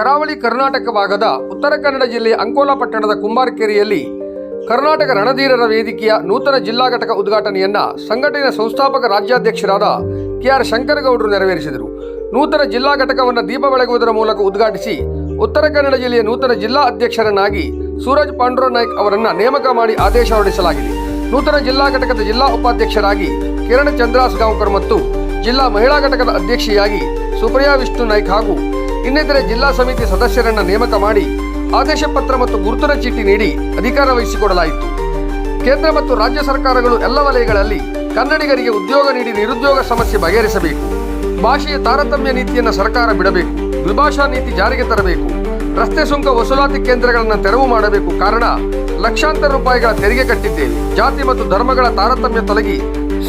ಕರಾವಳಿ ಕರ್ನಾಟಕ ಭಾಗದ ಉತ್ತರ ಕನ್ನಡ ಜಿಲ್ಲೆಯ ಅಂಕೋಲಾ ಪಟ್ಟಣದ ಕುಂಬಾರಕೇರಿಯಲ್ಲಿ ಕರ್ನಾಟಕ ರಣಧೀರರ ವೇದಿಕೆಯ ನೂತನ ಜಿಲ್ಲಾ ಘಟಕ ಉದ್ಘಾಟನೆಯನ್ನ ಸಂಘಟನೆಯ ಸಂಸ್ಥಾಪಕ ರಾಜ್ಯಾಧ್ಯಕ್ಷರಾದ ಕೆ.ಆರ್. ಶಂಕರಗೌಡರು ನೆರವೇರಿಸಿದರು. ನೂತನ ಜಿಲ್ಲಾ ಘಟಕವನ್ನು ದೀಪ ಬೆಳಗುವುದರ ಮೂಲಕ ಉದ್ಘಾಟಿಸಿ ಉತ್ತರ ಕನ್ನಡ ಜಿಲ್ಲೆಯ ನೂತನ ಜಿಲ್ಲಾ ಅಧ್ಯಕ್ಷರನ್ನಾಗಿ ಸೂರಜ್ ಪಾಂಡುರಂಗನಾಯ್ಕ ಅವರನ್ನು ನೇಮಕ ಮಾಡಿ ಆದೇಶ ಹೊರಡಿಸಲಾಗಿದೆ. ನೂತನ ಜಿಲ್ಲಾ ಘಟಕದ ಜಿಲ್ಲಾ ಉಪಾಧ್ಯಕ್ಷರಾಗಿ ಕಿರಣ್ ಚಂದ್ರಾಸ್ಗಾಂವ್ಕರ್ ಮತ್ತು ಜಿಲ್ಲಾ ಮಹಿಳಾ ಘಟಕದ ಅಧ್ಯಕ್ಷೆಯಾಗಿ ಸುಪ್ರಿಯಾ ವಿಷ್ಣು ನಾಯ್ಕ್ ಹಾಗೂ ಇನ್ನಿತರೆ ಜಿಲ್ಲಾ ಸಮಿತಿ ಸದಸ್ಯರನ್ನು ನೇಮಕ ಮಾಡಿ ಆದೇಶ ಪತ್ರ ಮತ್ತು ಗುರುತಿನ ಚೀಟಿ ನೀಡಿ ಅಧಿಕಾರ ವಹಿಸಿಕೊಡಲಾಯಿತು. ಕೇಂದ್ರ ಮತ್ತು ರಾಜ್ಯ ಸರ್ಕಾರಗಳು ಎಲ್ಲ ವಲಯಗಳಲ್ಲಿ ಕನ್ನಡಿಗರಿಗೆ ಉದ್ಯೋಗ ನೀಡಿ ನಿರುದ್ಯೋಗ ಸಮಸ್ಯೆ ಬಗೆಹರಿಸಬೇಕು. ಭಾಷೆಯ ತಾರತಮ್ಯ ನೀತಿಯನ್ನು ಸರ್ಕಾರ ಬಿಡಬೇಕು. ದ್ವಿಭಾಷಾ ನೀತಿ ಜಾರಿಗೆ ತರಬೇಕು. ರಸ್ತೆ ಸುಂಕ ವಸೂಲಾತಿ ಕೇಂದ್ರಗಳನ್ನು ತೆರವು ಮಾಡಬೇಕು. ಕಾರಣ ಲಕ್ಷಾಂತರ ರೂಪಾಯಿಗಳ ತೆರಿಗೆ ಕಟ್ಟಿದ್ದೇವೆ. ಜಾತಿ ಮತ್ತು ಧರ್ಮಗಳ ತಾರತಮ್ಯ ತೊಲಗಿ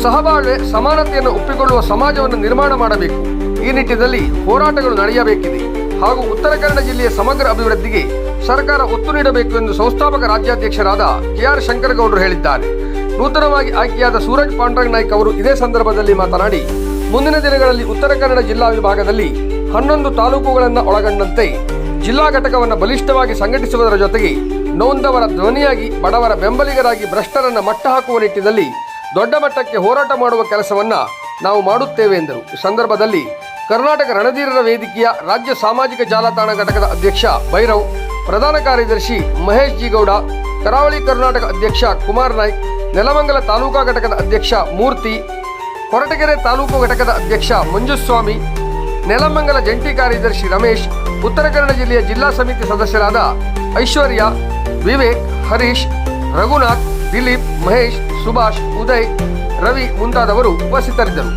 ಸಹಬಾಳ್ವೆ ಸಮಾನತೆಯನ್ನು ಒಪ್ಪಿಕೊಳ್ಳುವ ಸಮಾಜವನ್ನು ನಿರ್ಮಾಣ ಮಾಡಬೇಕು. ಈ ನಿಟ್ಟಿನಲ್ಲಿ ಹೋರಾಟಗಳು ನಡೆಯಬೇಕಿದೆ ಹಾಗೂ ಉತ್ತರ ಕನ್ನಡ ಜಿಲ್ಲೆಯ ಸಮಗ್ರ ಅಭಿವೃದ್ಧಿಗೆ ಸರ್ಕಾರ ಒತ್ತು ನೀಡಬೇಕು ಎಂದು ಸಂಸ್ಥಾಪಕ ರಾಜ್ಯಾಧ್ಯಕ್ಷರಾದ ಕೆ.ಆರ್. ಶಂಕರಗೌಡರು ಹೇಳಿದ್ದಾರೆ. ನೂತನವಾಗಿ ಆಯ್ಕೆಯಾದ ಸೂರಜ್ ಪಾಂಡುರಂಗನಾಯ್ಕ ಅವರು ಇದೇ ಸಂದರ್ಭದಲ್ಲಿ ಮಾತನಾಡಿ, ಮುಂದಿನ ದಿನಗಳಲ್ಲಿ ಉತ್ತರ ಕನ್ನಡ ಜಿಲ್ಲಾ ವಿಭಾಗದಲ್ಲಿ 11 ತಾಲೂಕುಗಳನ್ನು ಒಳಗೊಂಡಂತೆ ಜಿಲ್ಲಾ ಘಟಕವನ್ನು ಬಲಿಷ್ಠವಾಗಿ ಸಂಘಟಿಸುವುದರ ಜೊತೆಗೆ ನೊಂದವರ ಧ್ವನಿಯಾಗಿ ಬಡವರ ಬೆಂಬಲಿಗರಾಗಿ ಭ್ರಷ್ಟರನ್ನು ಮಟ್ಟ ಹಾಕುವ ನಿಟ್ಟಿನಲ್ಲಿ ದೊಡ್ಡ ಮಟ್ಟಕ್ಕೆ ಹೋರಾಟ ಮಾಡುವ ಕೆಲಸವನ್ನು ನಾವು ಮಾಡುತ್ತೇವೆ ಎಂದರು. ಈ ಸಂದರ್ಭದಲ್ಲಿ ಕರ್ನಾಟಕ ರಣಧೀರರ ವೇದಿಕೆಯ ರಾಜ್ಯ ಸಾಮಾಜಿಕ ಜಾಲತಾಣ ಘಟಕದ ಅಧ್ಯಕ್ಷ ಭೈರವ್, ಪ್ರಧಾನ ಕಾರ್ಯದರ್ಶಿ ಮಹೇಶ್ ಜಿ ಗೌಡ, ಕರಾವಳಿ ಕರ್ನಾಟಕ ಅಧ್ಯಕ್ಷ ಕುಮಾರ್ ನಾಯ್ಕ್, ನೆಲಮಂಗಲ ತಾಲೂಕಾ ಘಟಕದ ಅಧ್ಯಕ್ಷ ಮೂರ್ತಿ, ಕೊರಟಗೆರೆ ತಾಲೂಕು ಘಟಕದ ಅಧ್ಯಕ್ಷ ಮಂಜುಸ್ವಾಮಿ, ನೆಲಮಂಗಲ ಜಂಟಿ ಕಾರ್ಯದರ್ಶಿ ರಮೇಶ್, ಉತ್ತರ ಕನ್ನಡ ಜಿಲ್ಲೆಯ ಜಿಲ್ಲಾ ಸಮಿತಿ ಸದಸ್ಯರಾದ ಐಶ್ವರ್ಯ, ವಿವೇಕ್, ಹರೀಶ್, ರಘುನಾಥ್, ದಿಲೀಪ್, ಮಹೇಶ್, ಸುಭಾಷ್, ಉದಯ್, ರವಿ ಮುಂತಾದವರು ಉಪಸ್ಥಿತರಿದ್ದರು.